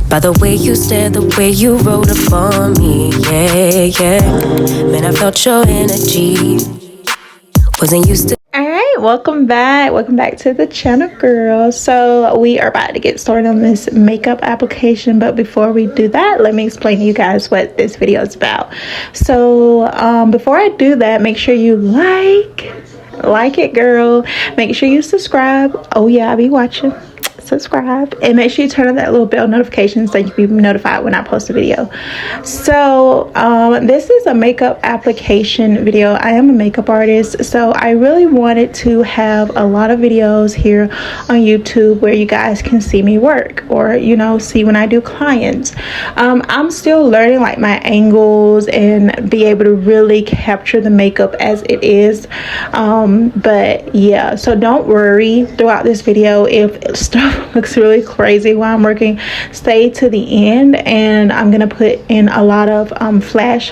By the way you stared, the way you rolled up on me, yeah. Man, I felt your energy. Wasn't used to. All right, welcome back to the channel, girls. So we are about to get started on this makeup application, but before we do that, let me explain to you guys what this video is about. So before I do that, make sure you like it, girl. Make sure you subscribe. Oh yeah, I'll be watching. Subscribe and make sure you turn on that little bell notification so you can be notified when I post a video. So this is a makeup application video. I am a makeup artist, so I really wanted to have a lot of videos here on YouTube where you guys can see me work, or you know, see when I do clients. I'm still learning like my angles and be able to really capture the makeup as it is, but yeah, so don't worry throughout this video if stuff looks really crazy while I'm working. Stay to the end, and I'm gonna put in a lot of flash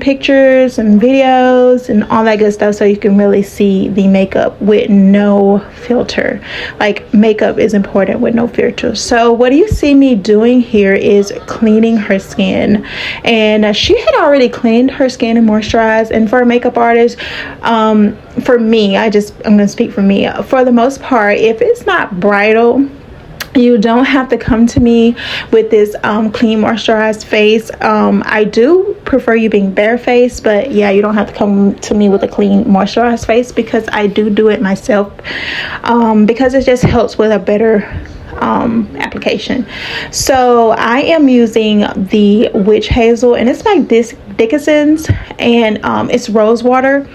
pictures and videos and all that good stuff so you can really see the makeup with no filter. Like, makeup is important with no filter. So what do you see me doing here is cleaning her skin, and she had already cleaned her skin and moisturized. And for a makeup artist, for me, I'm gonna speak for me, for the most part, if it's not bridal, you don't have to come to me with this clean moisturized face. I do prefer you being barefaced, but yeah, you don't have to come to me with a clean moisturized face, because I do it myself, because it just helps with a better application. So I am using the Witch Hazel, and it's by Dickinson's, and it's rose water,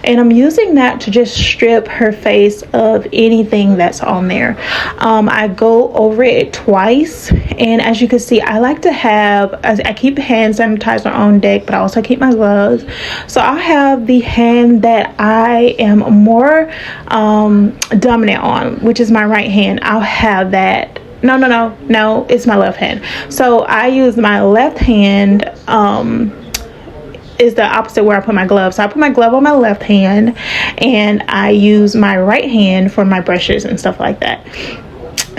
and I'm using that to just strip her face of anything that's on there. I go over it twice, and as you can see, I like to have, I keep hand sanitizer on deck, but I also keep my gloves. So I have the hand that I am more dominant on, which is my right hand. I'll have that. No, it's my left hand. So I use my left hand, is the opposite where I put my glove. So I put my glove on my left hand, and I use my right hand for my brushes and stuff like that.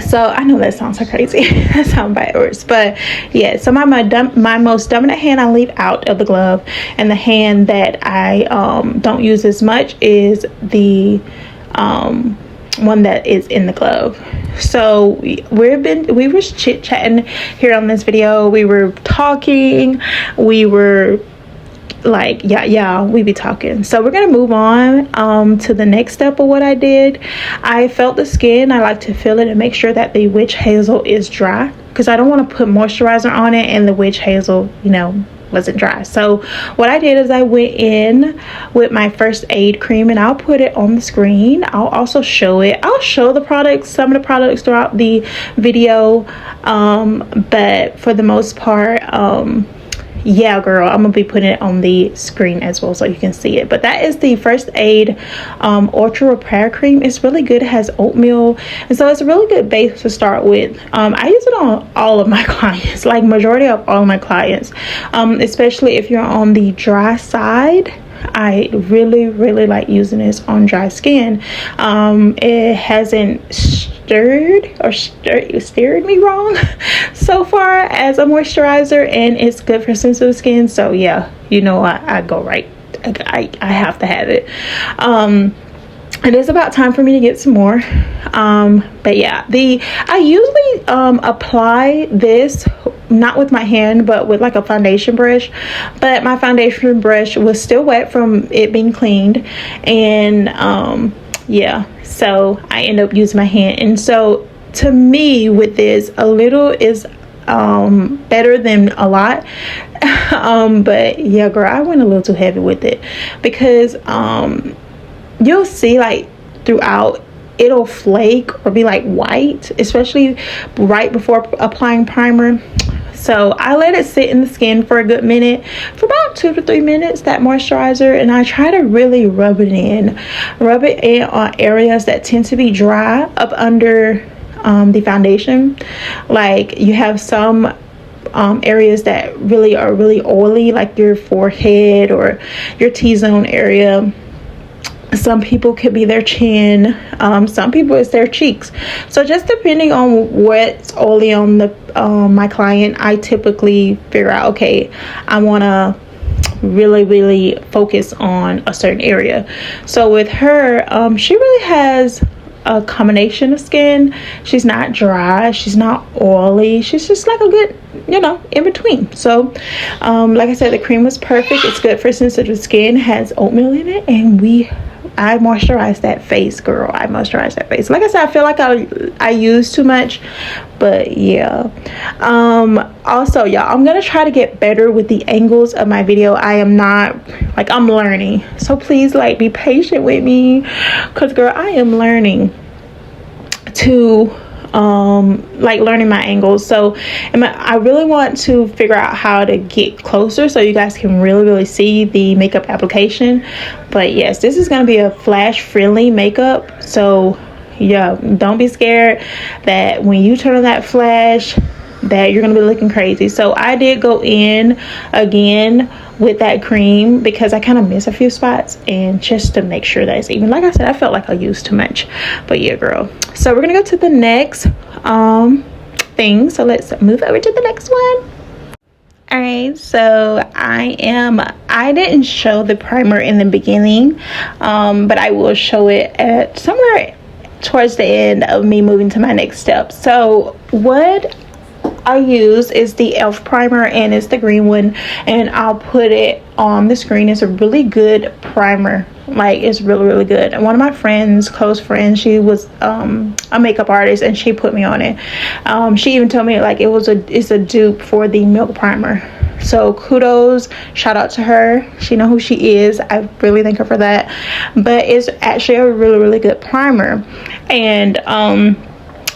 So I know that sounds so crazy. That sounds backwards, but yeah. So my most dominant hand I leave out of the glove, and the hand that I don't use as much is the one that is in the glove. So we were chit-chatting here on this video. We were talking, we were like, yeah, we be talking. So we're gonna move on to the next step of what I did. I felt the skin. I like to feel it and make sure that the Witch Hazel is dry, because I don't want to put moisturizer on it and the Witch Hazel, you know, wasn't dry. So what I did is I went in with my first aid cream, and I'll put it on the screen. I'll also show it. I'll show the products, some of the products throughout the video, but for the most part, yeah, girl, I'm gonna be putting it on the screen as well so you can see it. But that is the First Aid Ultra Repair Cream. It's really good. It has oatmeal, and so it's a really good base to start with. I use it on all of my clients, like majority of all of my clients, especially if you're on the dry side. I really like using this on dry skin. It hasn't steered me wrong so far as a moisturizer, and it's good for sensitive skin. So yeah, you know, I go right. I have to have it. It is about time for me to get some more, but yeah, I usually apply this not with my hand but with like a foundation brush, but my foundation brush was still wet from it being cleaned, and yeah, so I end up using my hand. And so to me with this, a little is better than a lot. But yeah, girl, I went a little too heavy with it, because you'll see like throughout it'll flake or be like white, especially right before applying primer. So I let it sit in the skin for a good minute, for about 2 to 3 minutes, that moisturizer, and I try to really rub it in on areas that tend to be dry up under the foundation. Like, you have some areas that really are really oily, like your forehead or your T-zone area. Some people could be their chin, some people it's their cheeks. So just depending on what's only on the my client, I typically figure out, okay, I want to really focus on a certain area. So with her, she really has a combination of skin. She's not dry, she's not oily, she's just like a good, you know, in between. So like I said, the cream was perfect. It's good for sensitive skin, has oatmeal in it, and I moisturize that face, girl. I moisturize that face. Like I said, I feel like I use too much, but yeah. Also, y'all, I'm gonna try to get better with the angles of my video. I am not, like, I'm learning, so please, like, be patient with me, because girl, I am learning to like learning my angles. So I really want to figure out how to get closer so you guys can really see the makeup application. But yes, this is going to be a flash friendly makeup, so yeah, don't be scared that when you turn on that flash that you're gonna be looking crazy. So I did go in again with that cream because I kind of miss a few spots, and just to make sure that it's even. Like I said, I felt like I used too much, but yeah, girl. So we're gonna go to the next thing. So let's move over to the next one. All right, so I didn't show the primer in the beginning, but I will show it at somewhere towards the end of me moving to my next step. So what I use is the e.l.f. primer, and it's the green one, and I'll put it on the screen. It's a really good primer. Like, it's really good. And one of my friends, close friends, she was a makeup artist, and she put me on it. She even told me, like, it's a dupe for the Milk primer. So kudos, shout out to her. She know who she is. I really thank her for that. But it's actually a really good primer. And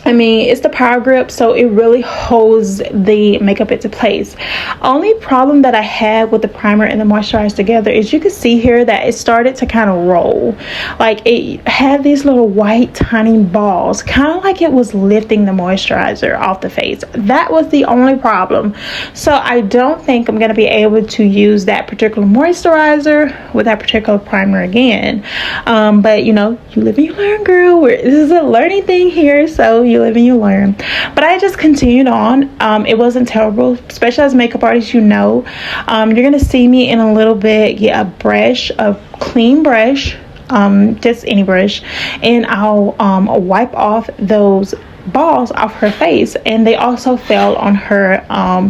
I mean, it's the power grip, so it really holds the makeup into place. Only problem that I had with the primer and the moisturizer together is you can see here that it started to kind of roll. Like, it had these little white tiny balls, kind of like it was lifting the moisturizer off the face. That was the only problem. So I don't think I'm going to be able to use that particular moisturizer with that particular primer again. But you know, you live and you learn, girl. This is a learning thing here, so you live and you learn. But I just continued on. It wasn't terrible, especially as a makeup artist. You know, you're gonna see me in a little bit get a brush, a clean brush, just any brush, and I'll wipe off those balls off her face, and they also fell on her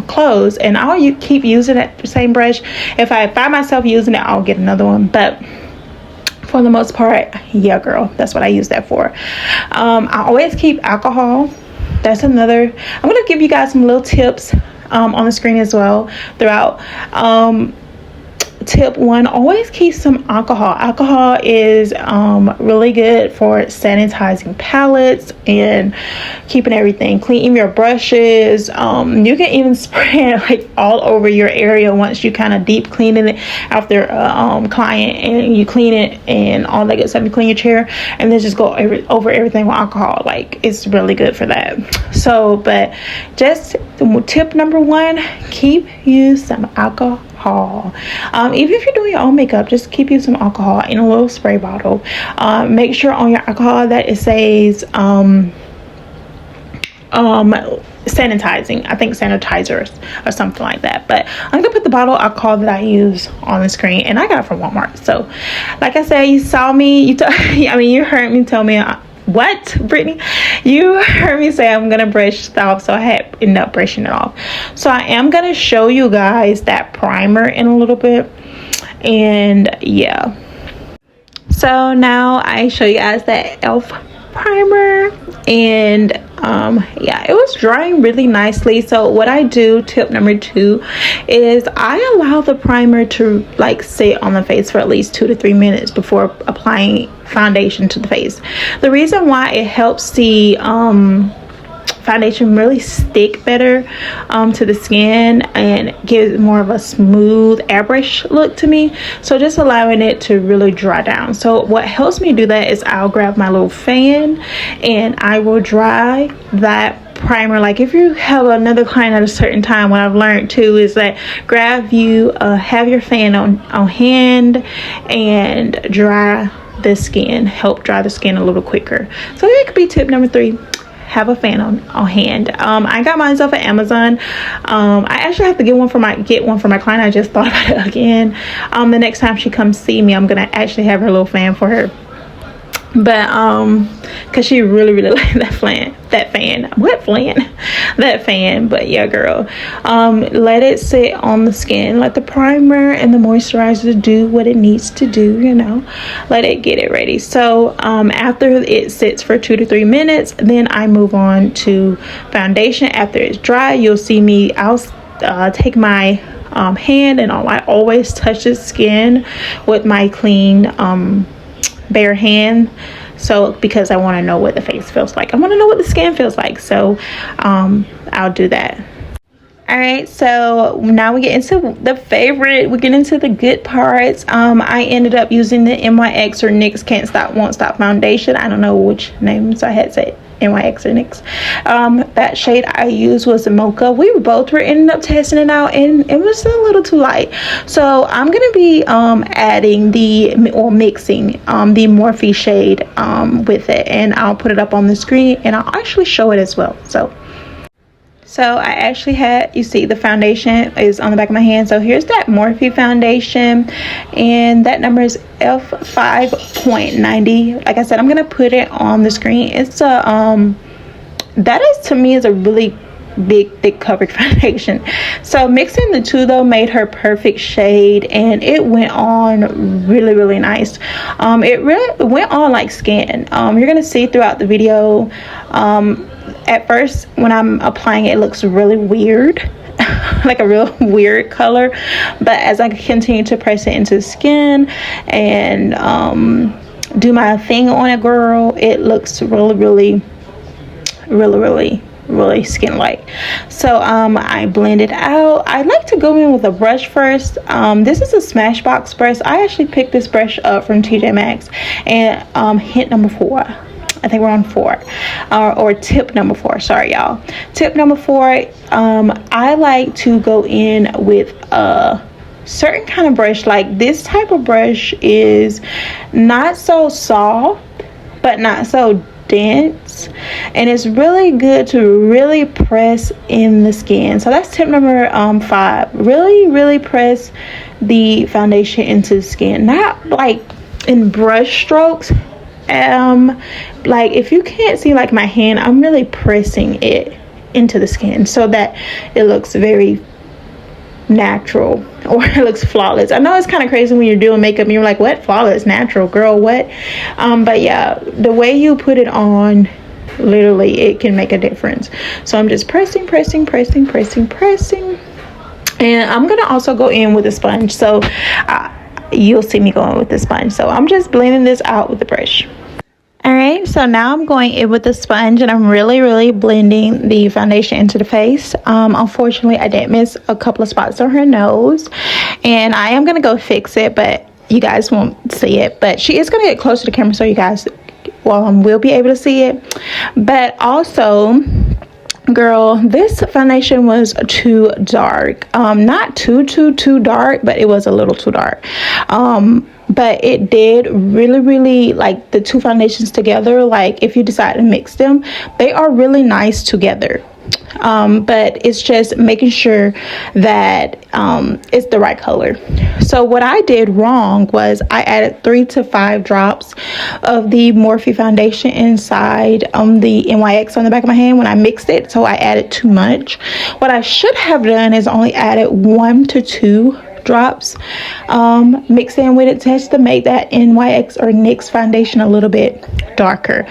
clothes. And I'll keep using that same brush. If I find myself using it, I'll get another one, but for the most part, yeah, girl, that's what I use that for. I always keep alcohol. That's another. I'm gonna give you guys some little tips on the screen as well throughout. Tip 1, always keep some alcohol. Alcohol is really good for sanitizing palettes and keeping everything clean. Even your brushes, you can even spray it like all over your area once you kind of deep cleaning it after client, and you clean it and all that good stuff. You clean your chair and then just go over everything with alcohol. Like, it's really good for that. So, but just tip number 1, use some alcohol. Even if you're doing your own makeup, just keep using some alcohol in a little spray bottle. Make sure on your alcohol that it says sanitizing. I think sanitizers or something like that. But I'm gonna put the bottle of alcohol that I use on the screen, and I got it from Walmart. So like I said, you saw me, you heard me tell me what, Brittany? You heard me say I'm gonna brush it off, so I had ended up brushing it off. So I am gonna show you guys that primer in a little bit, and yeah. So now I show you guys that e.l.f. primer, and yeah, it was drying really nicely. So what I do, tip number 2, is I allow the primer to like sit on the face for at least 2 to 3 minutes before applying foundation to the face. The reason why it helps the foundation really stick better to the skin and gives more of a smooth airbrush look to me, so just allowing it to really dry down. So what helps me do that is I'll grab my little fan and I will dry that primer. Like, if you have another client at a certain time, what I've learned too is that have your fan on hand and dry the skin, help dry the skin a little quicker. So that could be tip number 3. Have a fan on hand. I got mine off of Amazon. I actually have to get one for my client. I just thought about it again. The next time she comes see me, I'm gonna actually have her little fan for her, but because she really like that fan. But yeah, girl, let it sit on the skin, let the primer and the moisturizer do what it needs to do, you know, let it get it ready. So after it sits for 2 to 3 minutes, then I move on to foundation. After it's dry, you'll see me, I'll take my hand, and I always touch the skin with my clean bare hand. So because I want to know what the face feels like, I want to know what the skin feels like, so I'll do that. All right, so now we get into we get into the good parts. I ended up using the NYX or NYX Can't Stop Won't Stop foundation. I don't know which names I had said, NYX or NYX. That shade I used was the Mocha. We both ended up testing it out, and it was a little too light. So I'm gonna be adding mixing the Morphe shade with it, and I'll put it up on the screen, and I'll actually show it as well. So I actually had, you see the foundation is on the back of my hand. So here's that Morphe foundation, and that number is F5.90. Like I said, I'm gonna put it on the screen. It's a to me is a really big thick coverage foundation. So mixing the two though made her perfect shade, and it went on really nice. It really went on like skin. You're gonna see throughout the video, at first when I'm applying it, it looks really weird, like a real weird color, but as I continue to press it into the skin and do my thing on it, girl, it looks really skin-like. So I blend it out. I like to go in with a brush first. This is a Smashbox brush. I actually picked this brush up from TJ Maxx, and hint number 4. I think we're on 4, or tip number 4. Sorry, y'all. Tip number 4. I like to go in with a certain kind of brush. Like this type of brush is not so soft, but not so dense, and it's really good to really press in the skin. So that's tip number 5. Really press the foundation into the skin, not like in brush strokes. Like if you can't see like my hand, I'm really pressing it into the skin so that it looks very natural, or it looks flawless. I know it's kind of crazy when you're doing makeup and you're like, what, flawless, natural, girl, what? But yeah, the way you put it on, literally it can make a difference. So I'm just pressing, and I'm gonna also go in with a sponge. So you'll see me going with the sponge. So I'm just blending this out with the brush. All right, so now I'm going in with the sponge, and I'm really blending the foundation into the face. Unfortunately, I did miss a couple of spots on her nose, and I am gonna go fix it, but you guys won't see it. But she is gonna get closer to the camera so you guys will be able to see it. But also, girl, this foundation was too dark. Not too dark, but it was a little too dark. But it did really, like, the two foundations together, like if you decide to mix them, they are really nice together. But it's just making sure that it's the right color. So what I did wrong was I added 3 to 5 drops of the Morphe foundation inside the NYX on the back of my hand when I mixed it. So I added too much. What I should have done is only added 1 to 2 drops mixed in with it just to make that NYX or NYX foundation a little bit darker.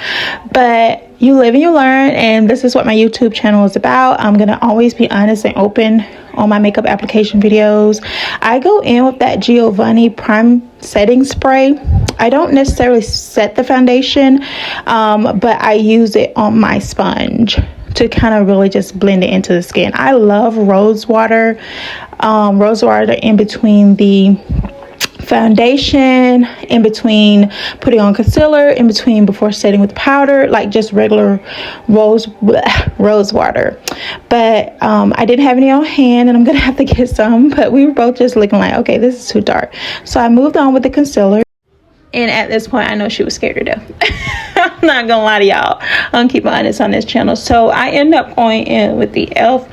But you live and you learn, and this is what my YouTube channel is about. I'm gonna always be honest and open on my makeup application videos. I go in with that Giovanni Prime Setting Spray. I don't necessarily set the foundation, but I use it on my sponge to kind of really just blend it into the skin. I love rose water in between the foundation, in between putting on concealer, in between before setting with powder, like just regular rose water. But I didn't have any on hand, and I'm gonna have to get some, but we were both just looking like, okay, this is too dark. So I moved on with the concealer. And at this point, I know she was scared to death. I'm not gonna lie to y'all. I'm gonna keep it honest on this channel. So I end up going in with the e.l.f.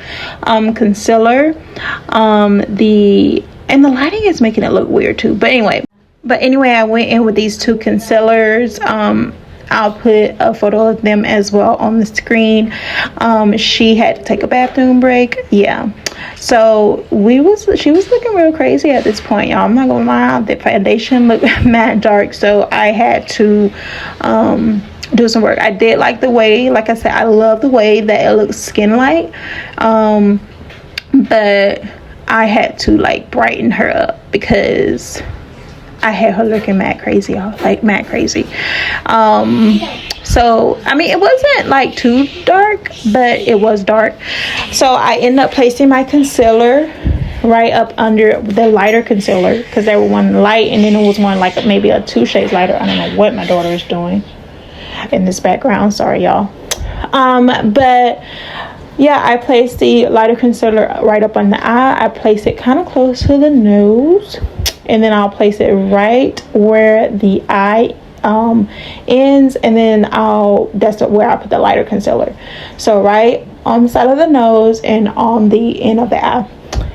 Concealer. And the lighting is making it look weird too. But anyway, I went in with these two concealers. I'll put a photo of them as well on the screen. She had to take a bathroom break. Yeah. So she was looking real crazy at this point, y'all. I'm not gonna lie, the foundation looked mad dark, so I had to do some work. I did like the way, like I said, I love the way that it looks skin light, but I had to like brighten her up because I had her looking mad crazy, y'all, like mad crazy. So I mean, it wasn't like too dark, but it was dark. So I ended up placing my concealer right up under the lighter concealer, because there was one light and then it was one like maybe a 2 shades lighter. I don't know what my daughter is doing in this background, sorry y'all. But yeah, I placed the lighter concealer right up on the eye. I placed it kind of close to the nose, and then I'll place it right where the eye ends, and then that's where I put the lighter concealer. So right on the side of the nose and on the end of the eye.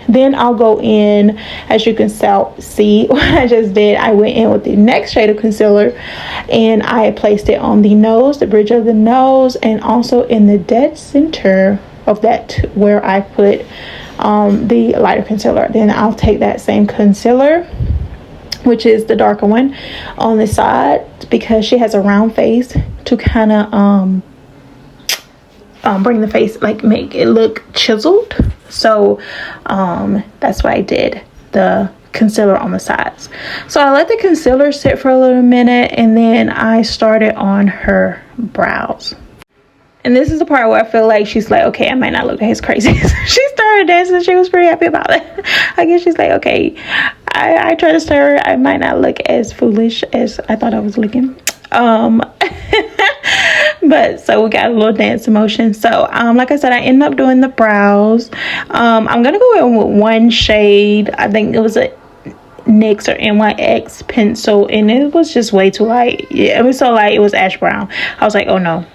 Then I'll go in, as you can see what I just did. I went in with the next shade of concealer and I placed it on the nose, the bridge of the nose, and also in the dead center of that where I put the lighter concealer. Then I'll take that same concealer, which is the darker one, on the side, because she has a round face, to kind of bring the face, like make it look chiseled. So that's why I did the concealer on the sides. So I let the concealer sit for a little minute, and then I started on her brows. And this is the part where I feel like she's like, okay, I might not look as crazy. She started dancing. She was pretty happy about it. I guess she's like, okay, I tried to stir her. I might not look as foolish as I thought I was looking. But so we got a little dance emotion. So like I said, I ended up doing the brows. I'm gonna go in with one shade. I think it was a NYX or NYX pencil, and it was just way too light. Yeah, it was so light, it was ash brown. I was like, oh no.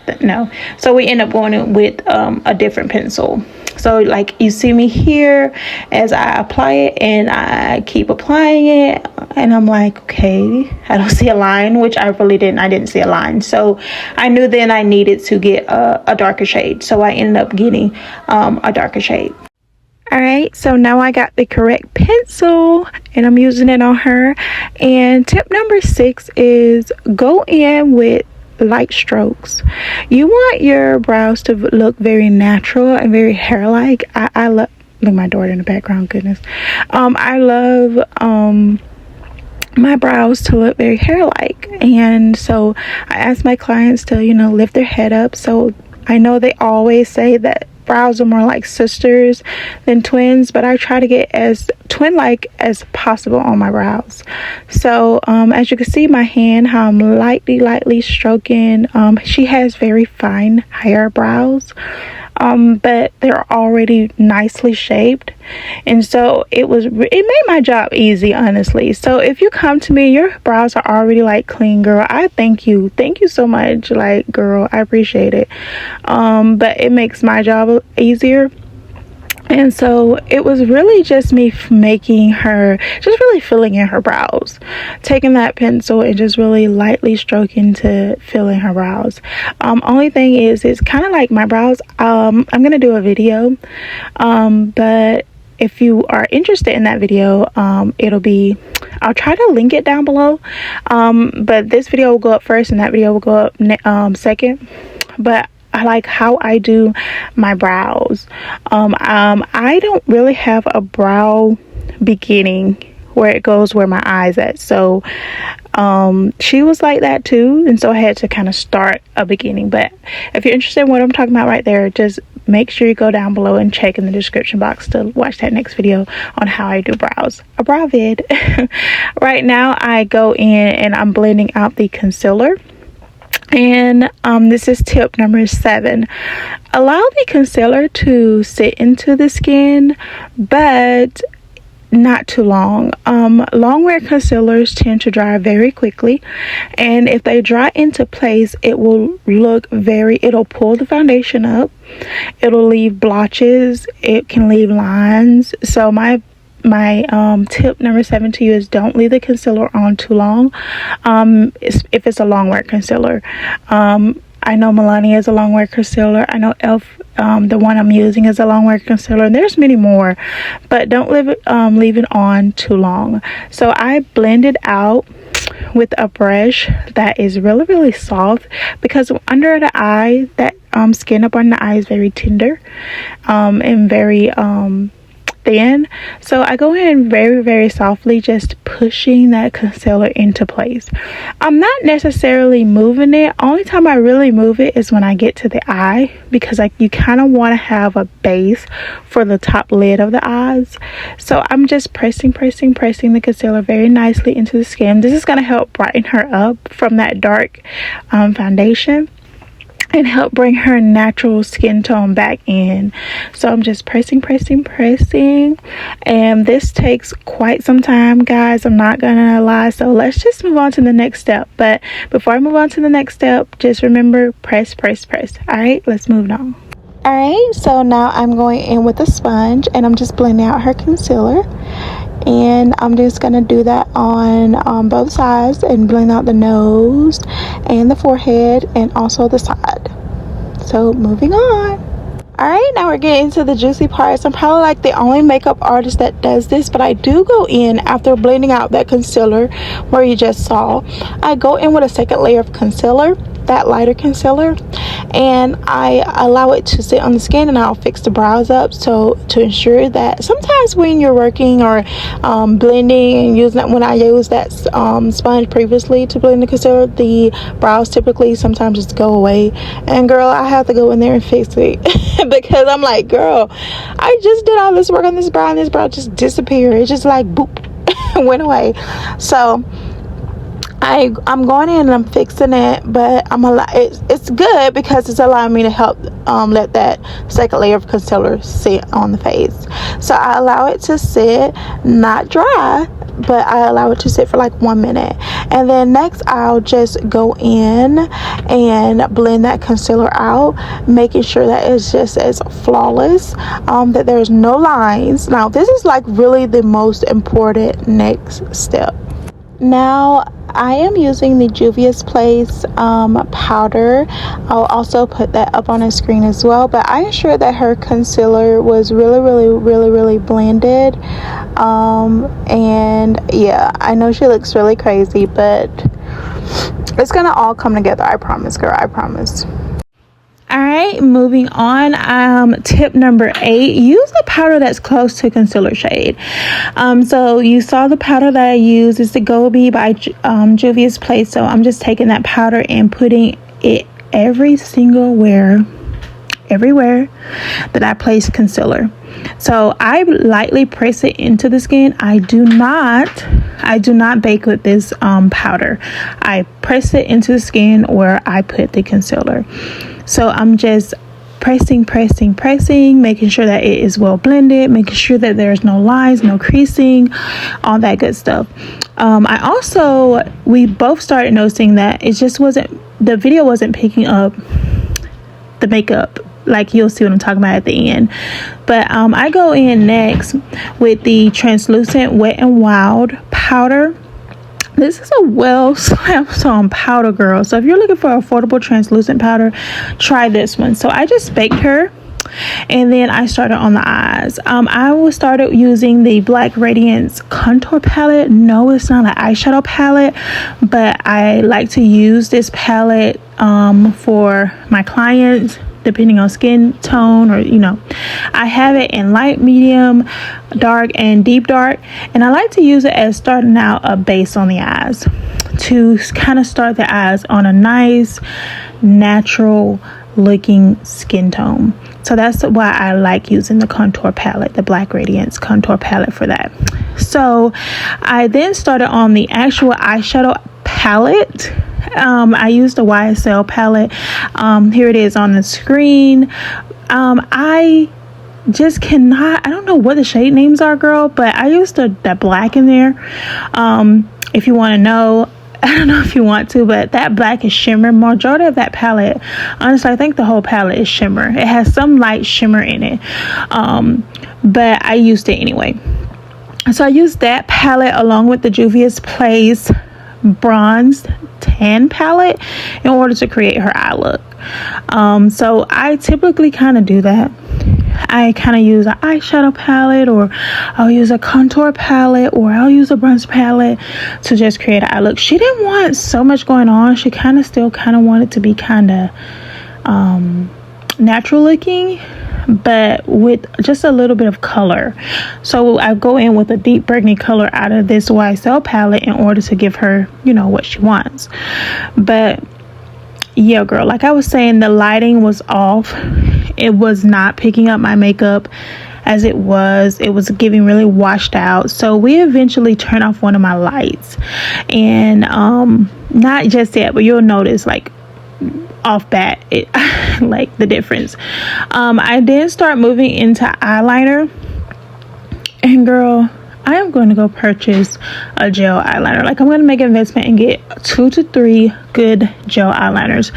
So we end up going in with a different pencil. So like you see me here as I apply it, and I keep applying it, and I'm like, okay, I don't see a line, which I really didn't. I didn't see a line. So I knew then I needed to get a darker shade. So I ended up getting a darker shade. All right, so now I got the correct pencil and I'm using it on her. And tip number 6 is go in with light strokes. You want your brows to look very natural and very hair-like. I love, look, my daughter in the background, goodness. I love my brows to look very hair-like, and so I ask my clients to, you know, lift their head up. So I know they always say that brows are more like sisters than twins, but I try to get as twin-like as possible on my brows. So as you can see my hand, how I'm lightly stroking. She has very fine hair brows, but they're already nicely shaped, and so it made my job easy, honestly. So if you come to me, your brows are already like clean, girl, I thank you so much. Like, girl, I appreciate it. But it makes my job easier. And so it was really just me making her, just really filling in her brows, taking that pencil and just really lightly stroking to fill in her brows. Only thing is, it's kind of like my brows. I'm gonna do a video, but if you are interested in that video, I'll try to link it down below, but this video will go up first and that video will go up second. But I like how I do my brows. I don't really have a brow beginning where it goes where my eyes at. So she was like that too, and so I had to kind of start a beginning. But if you're interested in what I'm talking about right there, just make sure you go down below and check in the description box to watch that next video on how I do brows, a brow vid. Right now I go in and I'm blending out the concealer. And this is tip number 7. Allow the concealer to sit into the skin, but not too long. Long wear concealers tend to dry very quickly, and if they dry into place, it'll pull the foundation up, it'll leave blotches, it can leave lines. So my tip number 7 to you is don't leave the concealer on too long, if it's a long wear concealer. I know Melania is a long wear concealer. I know the one I'm using is a long wear concealer, and there's many more, but don't leave it on too long. So I blend it out with a brush that is really, really soft, because under the eye, that skin up on the eye is very tender and very thin. So I go in very, very softly, just pushing that concealer into place. I'm not necessarily moving it. Only time I really move it is when I get to the eye, because you kind of want to have a base for the top lid of the eyes. So I'm just pressing the concealer very nicely into the skin. This is going to help brighten her up from that dark foundation and help bring her natural skin tone back in. So I'm just pressing, and this takes quite some time, guys. I'm not gonna lie. So let's just move on to the next step. But before I move on to the next step, just remember, press. All right, let's move on. All right, so now I'm going in with a sponge, and I'm just blending out her concealer, and I'm just gonna do that on both sides and blend out the nose and the forehead and also the side. So moving on. All right, now we're getting to the juicy parts. I'm probably like the only makeup artist that does this, but I do go in after blending out that concealer where you just saw. I go in with a second layer of concealer, that lighter concealer, and I allow it to sit on the skin, and I'll fix the brows up, so to ensure that sometimes when you're working or blending and using that, when I use that sponge previously to blend the concealer, the brows typically sometimes just go away, and girl, I have to go in there and fix it because I'm like, girl, I just did all this work on this brow and this brow just disappeared. It's just like boop went away. So I'm going in and I'm fixing it, but it's good because it's allowing me to help let that second layer of concealer sit on the face. So I allow it to sit, not dry, but I allow it to sit for like 1 minute, and then next I'll just go in and blend that concealer out, making sure that it's just as flawless, that there's no lines. Now this is like really the most important next step. Now I am using the Juvia's Place powder. I'll also put that up on the screen as well, but I ensured that her concealer was really blended, and yeah, I know she looks really crazy, but it's gonna all come together. I promise, girl, I promise. All right, moving on. Tip number 8, use the powder that's close to concealer shade. So you saw the powder that I use is the Go Be by Juvia's Place. So I'm just taking that powder and putting it everywhere that I place concealer. So I lightly press it into the skin. I do not bake with this powder. I press it into the skin where I put the concealer. So I'm just pressing, making sure that it is well blended, making sure that there's no lines, no creasing, all that good stuff. We both started noticing that the video wasn't picking up the makeup, like you'll see what I'm talking about at the end. But I go in next with the translucent Wet n Wild powder. This is a well slapped on powder, girl. So if you're looking for affordable translucent powder, try this one. So I just baked her, and then I started on the eyes. I started using the Black Radiance contour palette. No, it's not an eyeshadow palette, but I like to use this palette for my clients, depending on skin tone, or I have it in light, medium, dark, and deep dark, and I like to use it as starting out a base on the eyes to kind of start the eyes on a nice natural looking skin tone. So that's why I like using the contour palette, the Black Radiance contour palette, for that. So I then started on the actual eyeshadow palette. I used the YSL palette. Here it is on the screen. I just cannot, I don't know what the shade names are, girl, but I used that black in there. If you want to know, I don't know if you want to, but that black is shimmer. Majority of that palette, honestly, I think the whole palette is shimmer. It has some light shimmer in it, but I used it anyway. So I used that palette along with the Juvia's Place bronze tan palette in order to create her eye look. So I typically kind of do that. I kind of use an eyeshadow palette, or I'll use a contour palette, or I'll use a bronze palette to just create an eye look. She didn't want so much going on. She still wanted to be kind of natural looking, but with just a little bit of color. So I go in with a deep burgundy color out of this YSL palette in order to give her, what she wants. But yeah, girl, like I was saying, the lighting was off. It was not picking up my makeup as it was giving really washed out. So we eventually turned off one of my lights, and not just yet, but you'll notice like off bat like the difference. I then start moving into eyeliner, and girl, I am going to go purchase a gel eyeliner. Like, I'm going to make an investment and get 2 to 3 good gel eyeliners.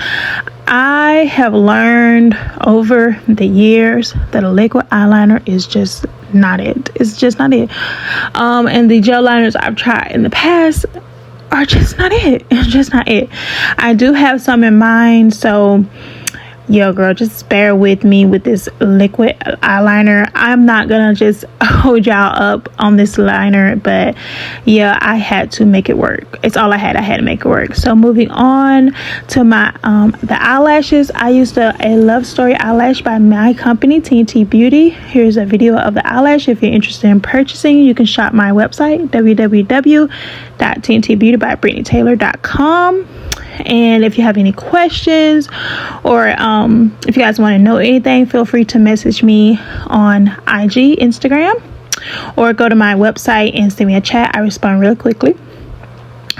I have learned over the years that a liquid eyeliner is just not it. It's just not it. And the gel liners I've tried in the past are just not it. It's just not it. I do have some in mind, so yo, girl, just bear with me with this liquid eyeliner. I'm not gonna just hold y'all up on this liner, but yeah, I had to make it work. It's all I had to make it work. So moving on to my the eyelashes, I used a Love Story eyelash by my company, Tntbeauty. Here's a video of the eyelash. If you're interested in purchasing, you can shop my website, www.tntbeautybybrittneytaylor.com. And if you have any questions, or if you guys want to know anything, feel free to message me on IG, Instagram, or go to my website and send me a chat. I respond real quickly.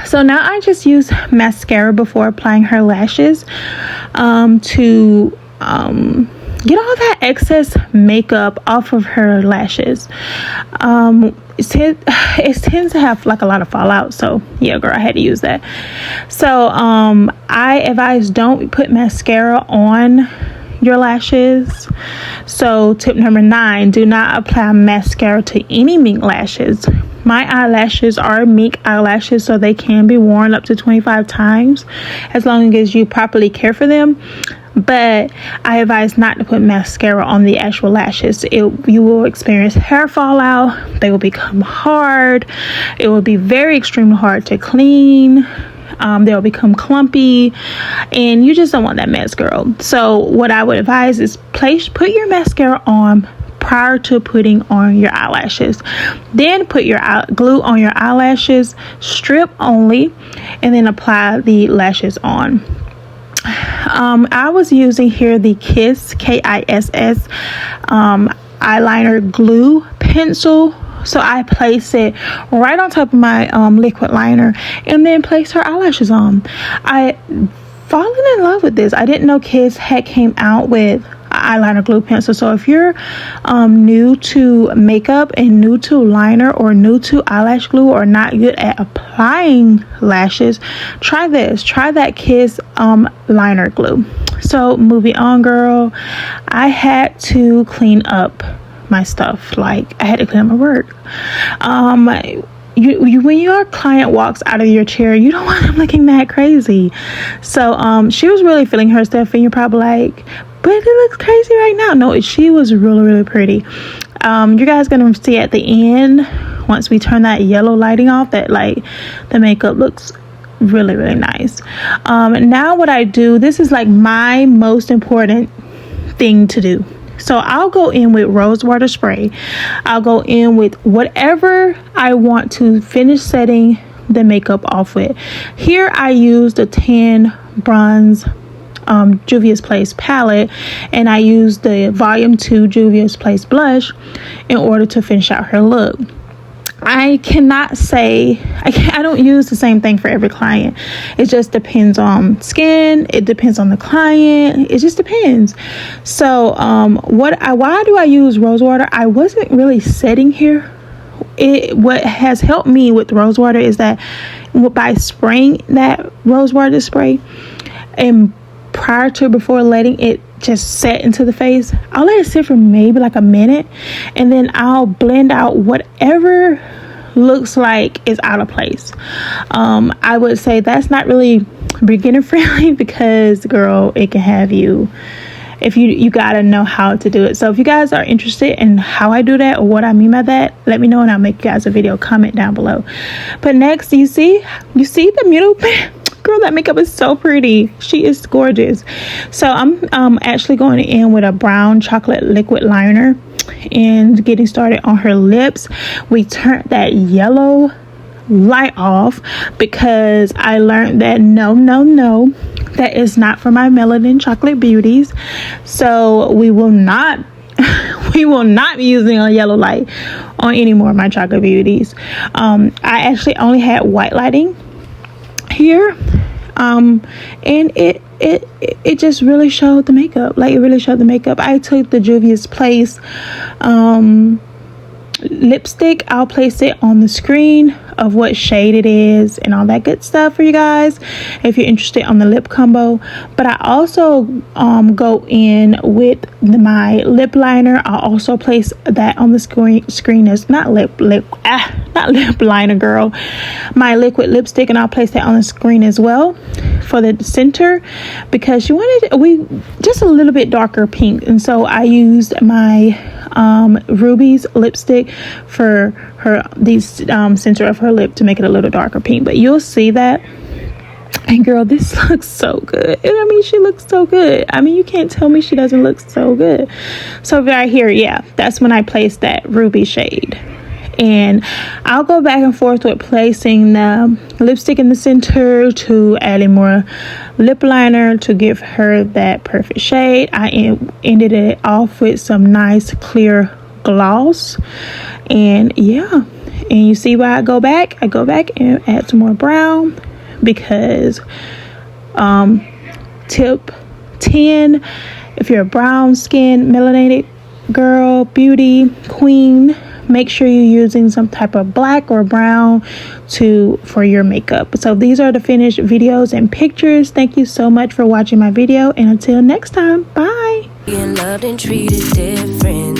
So now I just use mascara before applying her lashes to get all that excess makeup off of her lashes. It tends to have like a lot of fallout, so yeah, girl, I had to use that. So I advise don't put mascara on your lashes. So tip number 9, do not apply mascara to any mink lashes. My eyelashes are mink eyelashes, so they can be worn up to 25 times as long as you properly care for them. But I advise not to put mascara on the actual lashes. You will experience hair fallout. They will become hard. It will be very extremely hard to clean. They'll become clumpy, and you just don't want that mess, girl. So what I would advise is put your mascara on prior to putting on your eyelashes. Then put your glue on your eyelashes, strip only, and then apply the lashes on. I was using here the Kiss KISS eyeliner glue pencil. So I place it right on top of my liquid liner and then place her eyelashes on. I fallen in love with this. I didn't know Kiss had came out with eyeliner glue pencil. So if you're new to makeup and new to liner or new to eyelash glue or not good at applying lashes, try this. Try that Kiss liner glue. So moving on, girl, I had to clean up my stuff. Like, I had to clean up my work. When your client walks out of your chair, you don't want them looking that crazy. So she was really feeling her stuff, and you're probably like, but it looks crazy right now. No, she was really, really pretty. You guys gonna see at the end, once we turn that yellow lighting off, that like the makeup looks really, really nice. Now what I do, this is like my most important thing to do. So I'll go in with rose water spray. I'll go in with whatever I want to finish setting the makeup off with. Here I use the tan bronze Juvia's Place palette, and I use the volume 2 Juvia's Place blush in order to finish out her look. I cannot say, I don't use the same thing for every client. It just depends on skin. It depends on the client. It just depends. So why do I use rose water? I wasn't really setting here. What has helped me with rose water is that by spraying that rose water spray, and before letting it just set into the face, I'll let it sit for maybe like a minute, and then I'll blend out whatever looks like is out of place. I would say that's not really beginner friendly, because girl, it can have you, if you gotta know how to do it. So if you guys are interested in how I do that or what I mean by that, let me know and I'll make you guys a video. Comment down below. But next, you see the middle. Girl, that makeup is so pretty. She is gorgeous. So I'm actually going in with a brown chocolate liquid liner and getting started on her lips. We turned that yellow light off because I learned that no, that is not for my melanin chocolate beauties. So we will not be using a yellow light on any more of my chocolate beauties. I actually only had white lighting here, and it just really showed the makeup. Like, it really showed the makeup. I took the Juvia's Place lipstick. I'll place it on the screen of what shade it is and all that good stuff for you guys if you're interested on the lip combo. But I also go in with my lip liner. I'll also place that on the screen as not lip liner, girl, my liquid lipstick, and I'll place that on the screen as well for the center, because she wanted just a little bit darker pink, and so I used my Ruby's lipstick for the center of her lip to make it a little darker pink. But you'll see that. And girl, this looks so good. And I mean, she looks so good. I mean, you can't tell me she doesn't look so good. So right here, yeah, that's when I placed that ruby shade. And I'll go back and forth with placing the lipstick in the center to adding more lip liner to give her that perfect shade. I ended it off with some nice clear gloss. And yeah, and you see why I go back and add some more brown, because tip 10, if you're a brown skin melanated girl, beauty queen, make sure you're using some type of black or brown for your makeup. So these are the finished videos and pictures. Thank you so much for watching my video, and until next time, bye. Being loved and treated different.